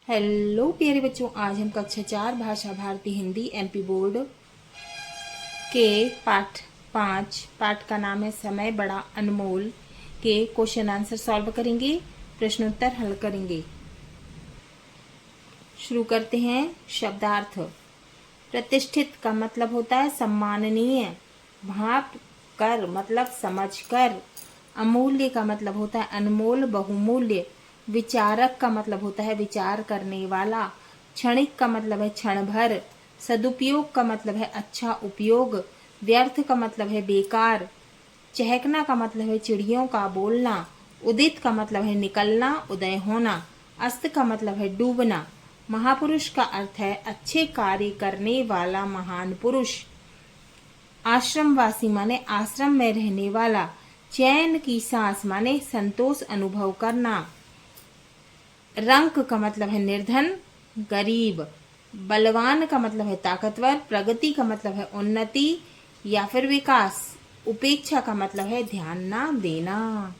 Hello प्यारे बच्चों, आज हम कक्षा 4 भाषा भारती हिंदी एमपी बोर्ड के पाठ का नाम है समय बड़ा अनमोल के क्वेश्चन आंसर सॉल्व करेंगे, प्रश्नोत्तर हल करेंगे। शुरू करते हैं। शब्दार्थ। प्रतिष्ठित का मतलब होता है सम्माननीय, भाप कर मतलब समझ कर, अमूल्य का मतलब होता है अनमोल बहुमूल्य, विचारक का मतलब होता है विचार करने वाला, क्षणिक का मतलब है क्षण भर, सदुपयोग का मतलब है अच्छा उपयोग, व्यर्थ का मतलब है बेकार, चहकना का मतलब है चिड़ियों का बोलना, उदित का मतलब है निकलना उदय होना, अस्त का मतलब है डूबना, महापुरुष का अर्थ है अच्छे कार्य करने वाला महान पुरुष, आश्रमवासी माने आश्रम में रहने वाला, चैन की सांस माने संतोष अनुभव करना, रंक का मतलब है निर्धन गरीब, बलवान का मतलब है ताकतवर, प्रगति का मतलब है उन्नति या फिर विकास, उपेक्षा का मतलब है ध्यान ना देना।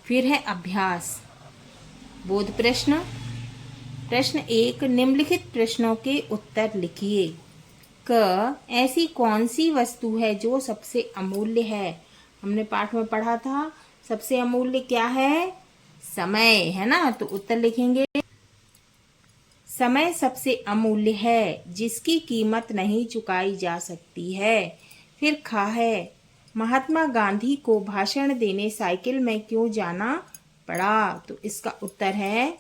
फिर है अभ्यास। बोध प्रश्न। प्रश्न 1, निम्नलिखित प्रश्नों के उत्तर लिखिए। क, ऐसी कौन सी वस्तु है जो सबसे अमूल्य है? हमने पाठ में पढ़ा था सबसे अमूल्य क्या है? समय, है ना। तो उत्तर लिखेंगे समय सबसे अमूल्य है जिसकी कीमत नहीं चुकाई जा सकती है। फिर खा है, महात्मा गांधी को भाषण देने साइकिल में क्यों जाना पड़ा? तो इसका उत्तर है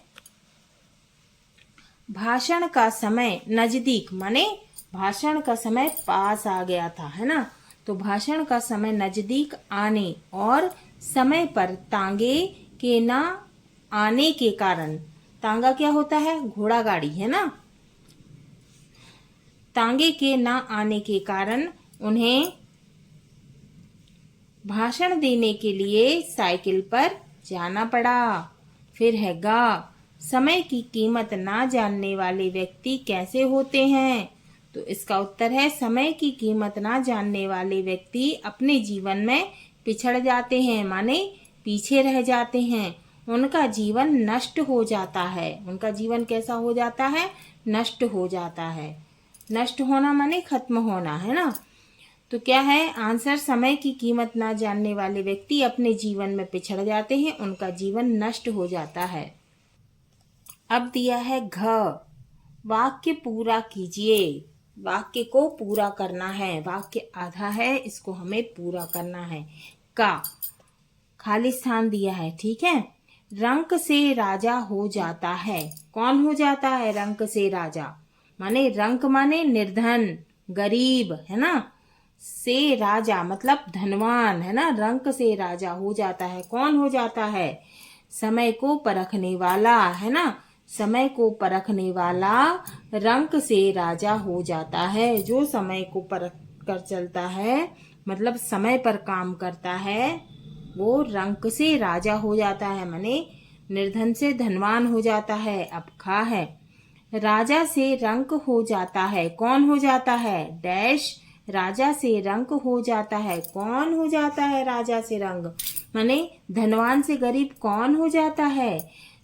भाषण का समय नजदीक, माने भाषण का समय पास आ गया था, है ना। तो भाषण का समय नजदीक आने और समय पर तांगे के ना आने के कारण, तांगा क्या होता है? घोड़ा गाड़ी, है ना। तांगे के ना आने के कारण उन्हें भाषण देने के लिए साइकिल पर जाना पड़ा। फिर है गा, समय की कीमत ना जानने वाले व्यक्ति कैसे होते हैं? तो इसका उत्तर है समय की कीमत ना जानने वाले व्यक्ति अपने जीवन में पिछड़ जाते हैं, माने पीछे रह जाते हैं, उनका जीवन नष्ट हो जाता है। उनका जीवन कैसा हो जाता है? नष्ट हो जाता है। नष्ट होना माने खत्म होना, है ना। तो क्या है आंसर? समय की कीमत ना जानने वाले व्यक्ति अपने जीवन में पिछड़ जाते हैं, उनका जीवन नष्ट हो जाता है। अब दिया है घ, वाक्य पूरा कीजिए। वाक्य को पूरा करना है, वाक्य आधा है, इसको हमें पूरा करना है। का, खाली स्थान दिया है, ठीक है। रंक से राजा हो जाता है, कौन हो जाता है रंक से राजा? माने रंक माने निर्धन गरीब, है ना। से राजा मतलब धनवान, है ना। रंक से राजा हो जाता है, कौन हो जाता है? समय को परखने वाला, है ना। समय को परखने वाला रंक से राजा हो जाता है। जो समय को परख कर चलता है, मतलब समय पर काम करता है, वो रंक से राजा हो जाता है, माने निर्धन से धनवान हो जाता है। अब खा है, राजा से रंक हो जाता है, कौन हो जाता है? डैश, राजा से रंक हो जाता है, कौन हो जाता है राजा से रंग? माने धनवान से गरीब कौन हो जाता है?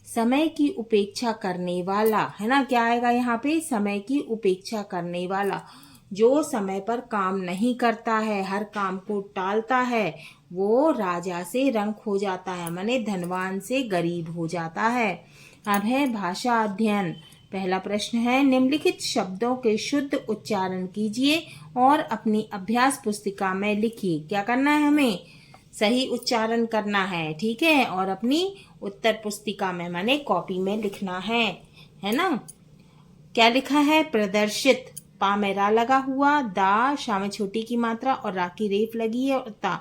समय की उपेक्षा करने वाला, है ना। क्या आएगा यहाँ पे? समय की उपेक्षा करने वाला। जो समय पर काम नहीं करता है, हर काम को टालता है, वो राजा से रंक हो जाता है, माने धनवान से गरीब हो जाता है। अब है भाषा अध्ययन। पहला प्रश्न है, निम्नलिखित शब्दों के शुद्ध उच्चारण कीजिए और अपनी अभ्यास पुस्तिका में लिखिए। क्या करना है हमें? सही उच्चारण करना है, ठीक है। और अपनी उत्तर पुस्तिका में, माने कॉपी में लिखना है ना। क्या लिखा है? प्रदर्शित, पा में रा लगा हुआ, दा शा में छोटी की मात्रा और रा की रेफ लगी है और ता,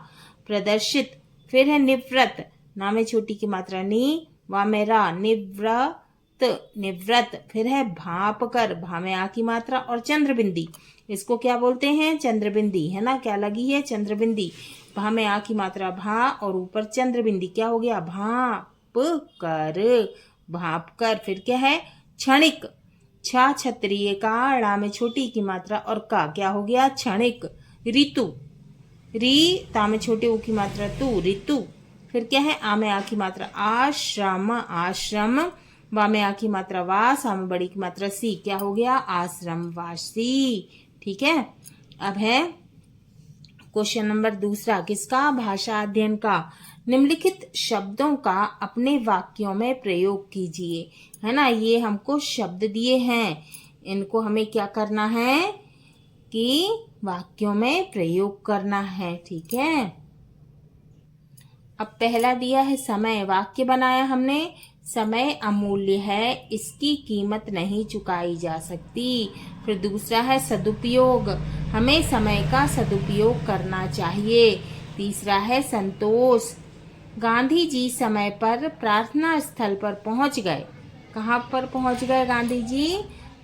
प्रदर्शित। फिर है निवृत्त, ना में छोटी की मात्रा नी, वा में रा, निवृत्त निवृत्त। फिर है भाप कर, भा में आ की मात्रा और चंद्रबिंदी, इसको क्या बोलते हैं? चंद्रबिंदी, है ना। क्या लगी है? चंद्रबिंदी। भा में आ की मात्रा भा और ऊपर चंद्रबिंदी, क्या हो गया? भाप कर, भाप कर। फिर क्या है? क्षणिक, छा क्षत्रिय का, ड़ा में छोटी की मात्रा और का, क्या हो गया? क्षणिक। ऋतु, री ता में छोटे ऊ की मात्रा तू, ऋतु। फिर क्या है? आ में आ की मात्रा आश्रम, आश्रम। वा में आ की मात्रा वा, सा में बड़ी की मात्रा सी, क्या हो गया? आश्रमवासी। ठीक है। अब है क्वेश्चन नंबर दूसरा, किसका? भाषा अध्ययन का। निम्नलिखित शब्दों का अपने वाक्यों में प्रयोग कीजिए। है ना, ये हमको शब्द दिए हैं, इनको हमें क्या करना है कि वाक्यों में प्रयोग करना है। ठीक है। अब पहला दिया है समय, वाक्य बनाया हमने, समय अमूल्य है, इसकी कीमत नहीं चुकाई जा सकती। फिर दूसरा है सदुपयोग, हमें समय का सदुपयोग करना चाहिए। तीसरा है संतोष, गांधी जी समय पर प्रार्थना स्थल पर पहुंच गए। कहाँ पर पहुंच गए गांधी जी?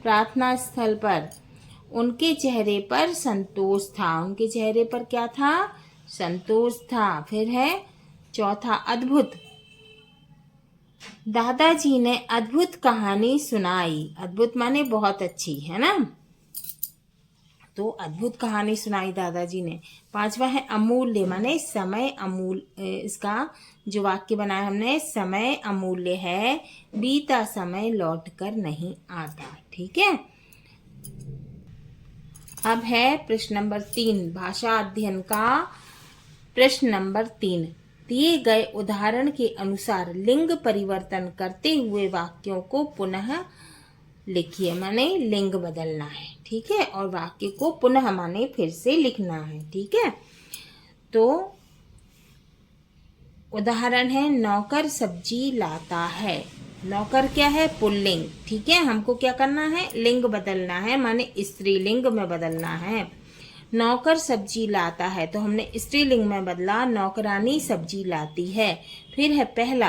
प्रार्थना स्थल पर। उनके चेहरे पर संतोष था। उनके चेहरे पर क्या था? संतोष था। फिर है चौथा अद्भुत, दादाजी ने अद्भुत कहानी सुनाई। अद्भुत माने बहुत अच्छी, है ना, तो अद्भुत कहानी सुनाई दादाजी ने। पांचवा है अमूल्य, माने समय अमूल्य। इसका जो वाक्य बनाया हमने, समय अमूल्य है, बीता समय लौट कर नहीं आता। ठीक है। अब है प्रश्न नंबर 3, भाषा अध्ययन का। प्रश्न नंबर 3, दिए गए उदाहरण के अनुसार लिंग परिवर्तन करते हुए वाक्यों को पुनः लिखिए, माने लिंग बदलना है। ठीक है। और वाक्य को पुनः माने फिर से लिखना है। ठीक है। तो उदाहरण है, नौकर सब्जी लाता है। नौकर क्या है? पुल्लिंग। ठीक है। हमको क्या करना है? लिंग बदलना है, माने स्त्रीलिंग में बदलना है। नौकर सब्जी लाता है तो हमने स्त्रीलिंग में बदला, नौकरानी सब्जी लाती है। फिर है पहला,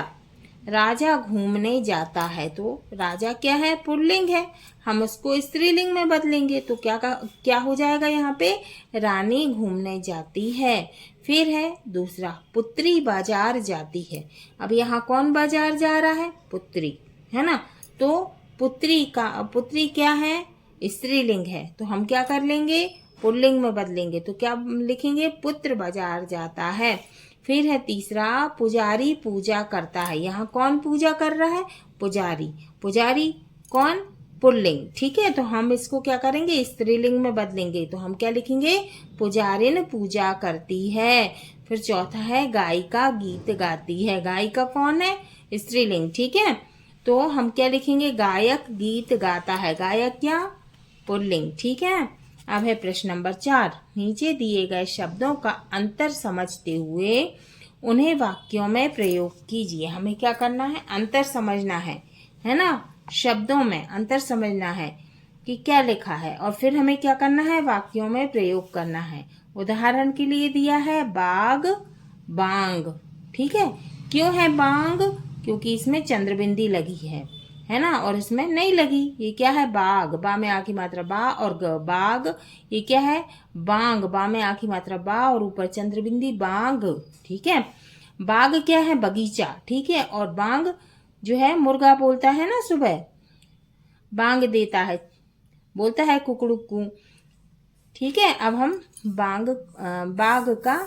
राजा घूमने जाता है, तो राजा क्या है? पुल्लिंग है, हम उसको स्त्रीलिंग में बदलेंगे तो क्या हो जाएगा यहाँ पे? रानी घूमने जाती है। फिर है दूसरा, पुत्री बाजार जाती है। अब यहाँ कौन बाजार जा रहा है? पुत्री, है ना, तो पुत्री क्या है? स्त्रीलिंग है, तो हम क्या कर लेंगे? पुल्लिंग में बदलेंगे तो क्या लिखेंगे? पुत्र बाजार जाता है। फिर है तीसरा, पुजारी पूजा करता है। यहाँ कौन पूजा कर रहा है? पुजारी। पुजारी कौन? पुल्लिंग। ठीक है। तो हम इसको क्या करेंगे? स्त्रीलिंग में बदलेंगे तो हम क्या लिखेंगे? पुजारिन पूजा करती है। फिर चौथा है, गायिका गीत गाती है। गायिका कौन है? स्त्रीलिंग। ठीक है। तो हम क्या लिखेंगे? गायक गीत गाता है। गायक क्या? पुल्लिंग। ठीक है। अब है प्रश्न नंबर 4, नीचे दिए गए शब्दों का अंतर समझते हुए उन्हें वाक्यों में प्रयोग कीजिए। हमें क्या करना है? अंतर समझना है ना, शब्दों में अंतर समझना है कि क्या लिखा है, और फिर हमें क्या करना है? वाक्यों में प्रयोग करना है। उदाहरण के लिए दिया है बाग, बांग। ठीक है। क्यों है बांग? क्योंकि इसमें चंद्रबिंदी लगी है ना, और इसमें नहीं लगी। ये क्या है? बाग, बा में आ की मात्रा बा और ग, बाग। ये क्या है? बांग, बा में आ की मात्रा बा और ऊपर चंद्रबिंदी, बांग। ठीक है। बाग क्या है? बगीचा। ठीक है। और बांग जो है, मुर्गा बोलता है ना सुबह, बांग देता है, बोलता है कुकड़ुकू। ठीक है। अब हम बाग का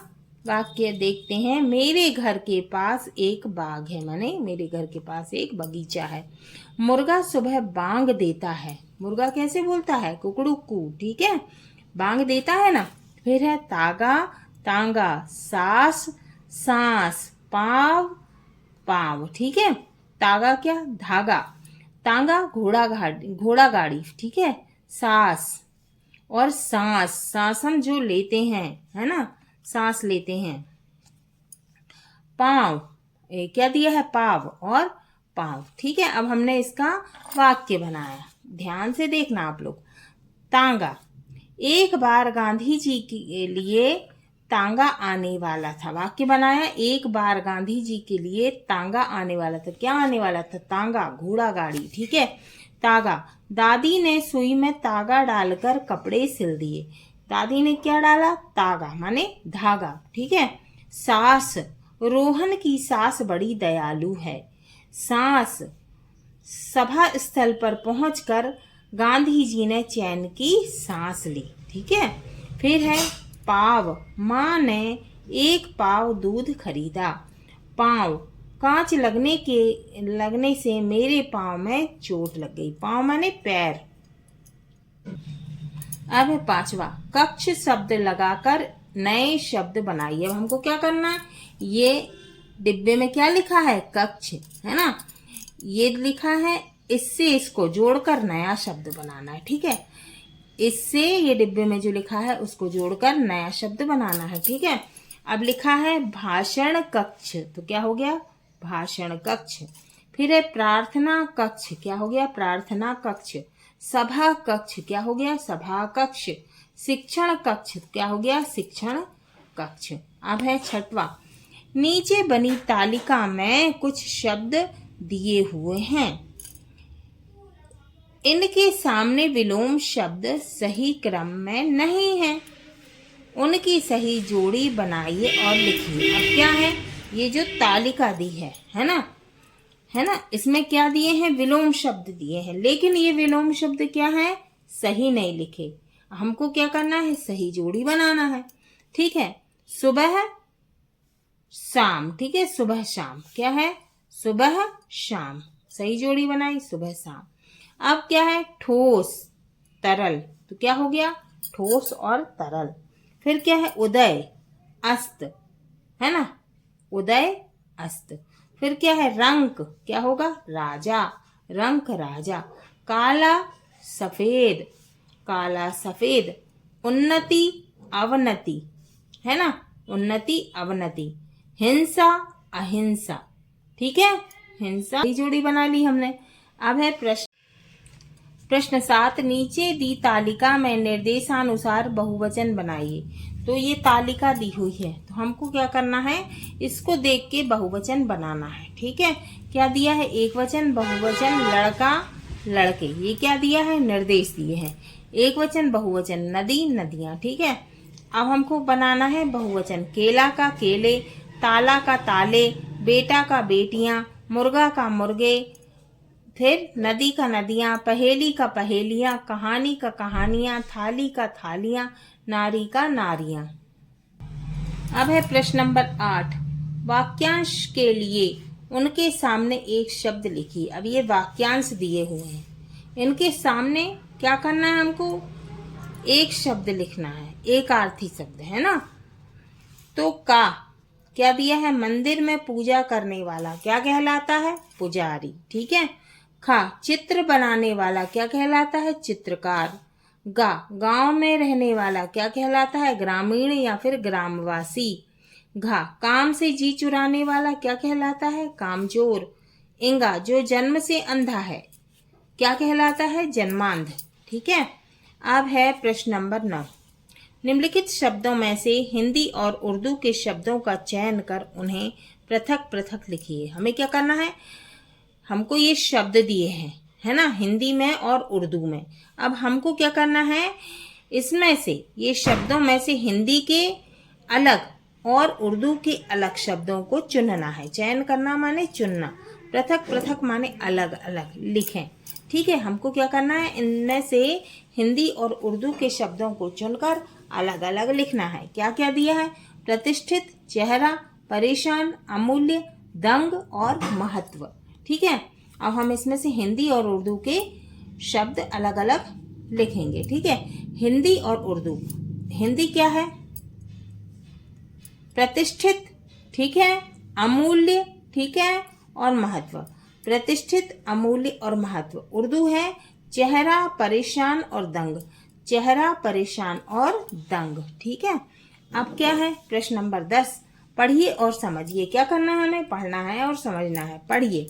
वाक्य देखते हैं। मेरे घर के पास एक बाग है, माने मेरे घर के पास एक बगीचा है। मुर्गा सुबह बांग देता है। मुर्गा कैसे बोलता है? कुकड़ुकू। ठीक है। बांग देता है ना। फिर है तागा, तांगा, सास, सांस, पाव, पाव। ठीक है। तागा क्या? धागा। तांगा घोड़ा गाड़ी। ठीक है। सास और सांस, सांस हम जो लेते हैं, है ना, सांस लेते हैं। पांव, क्या दिया है? पाव और पांव। ठीक है। अब हमने इसका वाक्य बनाया, ध्यान से देखना आप लोग। तांगा, एक बार गांधी जी के लिए तांगा आने वाला था। वाक्य बनाया, एक बार गांधी जी के लिए तांगा आने वाला था। क्या आने वाला था? तांगा, घोड़ा गाड़ी। ठीक है। तागा, दादी ने सुई में तागा डालकर कपड़े सिल दिए। दादी ने क्या डाला? तागा, माने धागा। ठीक है। सास, रोहन की सास बड़ी दयालु है। सांस, सभा स्थल पर पहुंचकर गांधी जी ने चैन की सांस ली। ठीक है। फिर है पाव, माँ ने एक पाव दूध खरीदा। पाव, कांच लगने से मेरे पाँव में चोट लग गई। पाँव माने पैर। अब है 5वां, कक्ष शब्द लगाकर नए शब्द बनाइए। अब हमको क्या करना है, ये डिब्बे में क्या लिखा है, कक्ष है ना, ये लिखा है, इससे इसको जोड़कर नया शब्द बनाना है। ठीक है, इससे ये डिब्बे में जो लिखा है उसको जोड़कर नया शब्द बनाना है। ठीक है, अब लिखा है भाषण कक्ष, तो क्या हो गया, भाषण कक्ष। फिर है प्रार्थना कक्ष, क्या हो गया, प्रार्थना कक्ष। सभा कक्ष, क्या हो गया, सभा कक्ष। शिक्षण कक्ष, क्या हो गया, शिक्षण कक्ष। अब है 6वां, नीचे बनी तालिका में कुछ शब्द दिए हुए हैं, इनके सामने विलोम शब्द सही क्रम में नहीं है, उनकी सही जोड़ी बनाइए और लिखिए। अब क्या है, ये जो तालिका दी है ना, इसमें क्या दिए हैं, विलोम शब्द दिए हैं, लेकिन ये विलोम शब्द क्या है, सही नहीं लिखे। हमको क्या करना है, सही जोड़ी बनाना है। ठीक है, सुबह शाम, ठीक है, सुबह शाम क्या है, सुबह शाम, सही जोड़ी बनाई, सुबह शाम। अब क्या है, ठोस तरल, तो क्या हो गया, ठोस और तरल। फिर क्या है, उदय अस्त, है ना, उदय अस्त। फिर क्या है, रंक, क्या होगा, राजा, रंक राजा। काला सफेद, काला सफेद। उन्नति अवनति, है ना, उन्नति अवनति। हिंसा अहिंसा, ठीक है, हिंसा, ये जोड़ी बना ली हमने। अब है प्रश्न 7, नीचे दी तालिका में निर्देशानुसार बहुवचन बनाइए। तो ये तालिका दी हुई है, तो हमको क्या करना है, इसको देख के बहुवचन बनाना है। ठीक है, क्या दिया है, एक वचन, बहुवचन, लड़का लड़के, ये क्या दिया है, निर्देश दिए हैं। एक वचन बहुवचन, नदी नदियां। ठीक है, अब हमको बनाना है बहुवचन, केला का केले, ताला का ताले, बेटा का बेटियां, मुर्गा का मुर्गे, फिर नदी का नदियां, पहेली का पहेलियां, कहानी का कहानियां, थाली का थालियां, नारी का नारियां। अब है प्रश्न नंबर 8, वाक्यांश के लिए उनके सामने एक शब्द लिखिए। अब ये वाक्यांश दिए हुए हैं, इनके सामने क्या करना है, हमको एक शब्द लिखना है, एक अर्थी शब्द, है ना। तो का क्या दिया है, मंदिर में पूजा करने वाला क्या कहलाता है, पुजारी। ठीक है, खा चित्र बनाने वाला क्या कहलाता है, चित्रकार। गा गांव में रहने वाला क्या कहलाता है, ग्रामीण या फिर ग्रामवासी। घा काम से जी चुराने वाला क्या कहलाता है, कामचोर। इंगा जो जन्म से अंधा है क्या कहलाता है, जन्मांध। ठीक है, अब है प्रश्न नंबर 9, निम्नलिखित शब्दों में से हिंदी और उर्दू के शब्दों का चयन कर उन्हें पृथक पृथक लिखिए। हमें क्या करना है, हमको ये शब्द दिए हैं, है ना, हिंदी में और उर्दू में। अब हमको क्या करना है, इसमें से ये शब्दों में से हिंदी के अलग और उर्दू के अलग शब्दों को चुनना है। चयन करना माने चुनना, पृथक पृथक माने अलग अलग लिखें। ठीक है, हमको क्या करना है, इनमें से हिंदी और उर्दू के शब्दों को चुनकर अलग अलग लिखना है। क्या क्या दिया है, प्रतिष्ठित, चेहरा, परेशान, अमूल्य, दंग और महत्व। ठीक है, अब हम इसमें से हिंदी और उर्दू के शब्द अलग अलग लिखेंगे। ठीक है, हिंदी और उर्दू। हिंदी क्या है, प्रतिष्ठित, ठीक है, अमूल्य, ठीक है, और महत्व। प्रतिष्ठित, अमूल्य और महत्व। उर्दू है चेहरा, परेशान और दंग, चेहरा, परेशान और दंग। ठीक है, अब क्या है, प्रश्न नंबर 10, पढ़िए और समझिए। क्या करना है, हमें पढ़ना है और समझना है। पढ़िए,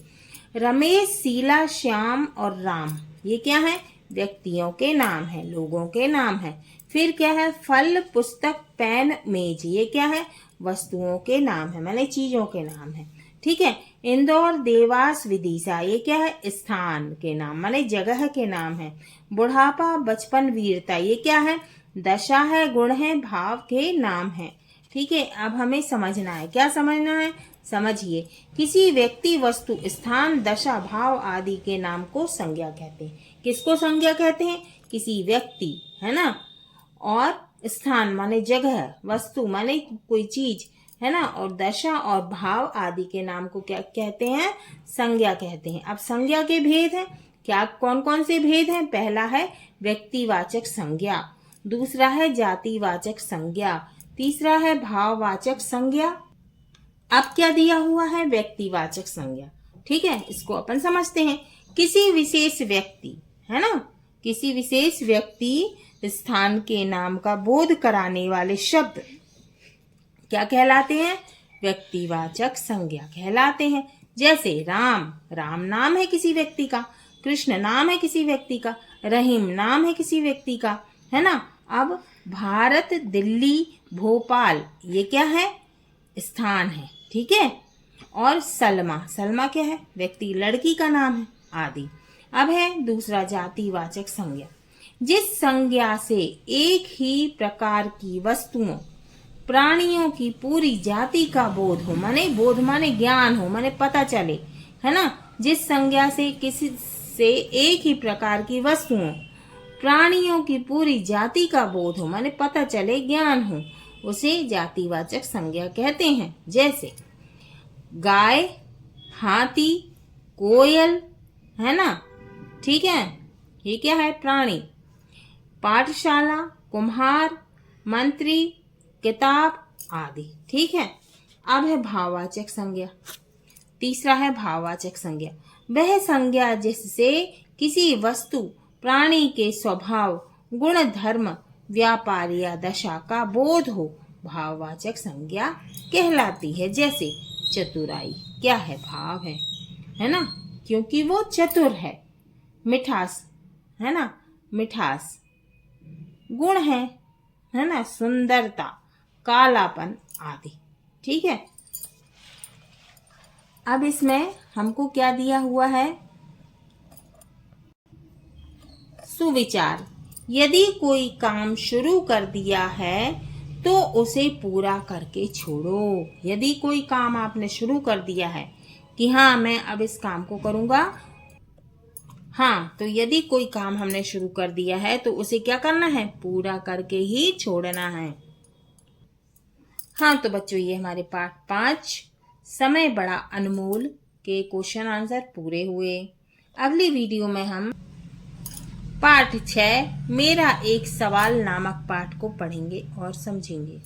रमेश, शीला, श्याम और राम, ये क्या है, व्यक्तियों के नाम है, लोगों के नाम है। फिर क्या है, फल, पुस्तक, पेन, मेज, ये क्या है, वस्तुओं के नाम है, माने चीजों के नाम है। ठीक है, इंदौर, देवास, विदिशा, ये क्या है, स्थान के नाम माने जगह के नाम है। बुढ़ापा, बचपन, वीरता, ये क्या है, दशा है, गुण है, भाव के नाम है। ठीक है, अब हमें समझना है। क्या समझना है, समझिए। किसी व्यक्ति, वस्तु, स्थान, दशा, भाव आदि के नाम को संज्ञा कहते हैं। किसको संज्ञा कहते हैं, किसी व्यक्ति, है ना, और स्थान माने जगह, वस्तु माने कोई चीज, है ना। और दशा और भाव आदि के नाम को क्या कहते हैं? संज्ञा कहते हैं। अब संज्ञा के भेद हैं। क्या कौन कौन से भेद हैं? पहला है व्यक्तिवाचक संज्ञा, दूसरा है जातिवाचक संज्ञा, तीसरा है भाववाचक संज्ञा। अब क्या दिया हुआ है? व्यक्तिवाचक संज्ञा। ठीक है, इसको अपन समझते हैं। किसी विशेष व्यक्ति, है ना, किसी विशेष व्यक्ति स्थान के नाम का बोध कराने वाले शब्द क्या कहलाते हैं? व्यक्तिवाचक संज्ञा कहलाते हैं। जैसे राम, राम नाम है किसी व्यक्ति का, कृष्ण नाम है किसी व्यक्ति का, रहीम नाम है किसी व्यक्ति का, है ना। अब भारत, दिल्ली, भोपाल, ये क्या है? स्थान है। ठीक है। और सलमा, सलमा क्या है? व्यक्ति, लड़की का नाम है, आदि। अब है दूसरा जातिवाचक संज्ञा। जिस संज्ञा से एक ही प्रकार की वस्तुओं, प्राणियों की पूरी जाति का बोध हो, माने बोध माने ज्ञान हो, माने पता चले, है ना। जिस संज्ञा से किसी से एक ही प्रकार की वस्तुओं, प्राणियों की पूरी जाति का बोध हो, माने पता चले, ज्ञान हो, उसे जातिवाचक संज्ञा कहते हैं। जैसे गाय, हाथी, कोयल, है ना। ठीक है, ये क्या है? प्राणी। पाठशाला, कुम्हार, मंत्री, किताब आदि। ठीक है। अब है भाववाचक संज्ञा। तीसरा है भाववाचक संज्ञा। वह संज्ञा जिससे किसी वस्तु, प्राणी के स्वभाव, गुण, धर्म, व्यापार या दशा का बोध हो, भाववाचक संज्ञा कहलाती है। जैसे चतुराई, क्या है? भाव है ना, क्योंकि वो चतुर है। मिठास, है ना, मिठास गुण है ना, सुंदरता, कालापन आदि। ठीक है। अब इसमें हमको क्या दिया हुआ है? सुविचार। यदि कोई काम शुरू कर दिया है तो उसे पूरा करके छोड़ो। यदि कोई काम आपने शुरू कर दिया है कि हाँ मैं अब इस काम को करूंगा, हाँ, तो यदि कोई काम हमने शुरू कर दिया है तो उसे क्या करना है? पूरा करके ही छोड़ना है। हाँ, तो बच्चों ये हमारे पाठ 5 समय बड़ा अनमोल के क्वेश्चन आंसर पूरे हुए। अगली वीडियो में हम पाठ 6 मेरा एक सवाल नामक पाठ को पढ़ेंगे और समझेंगे।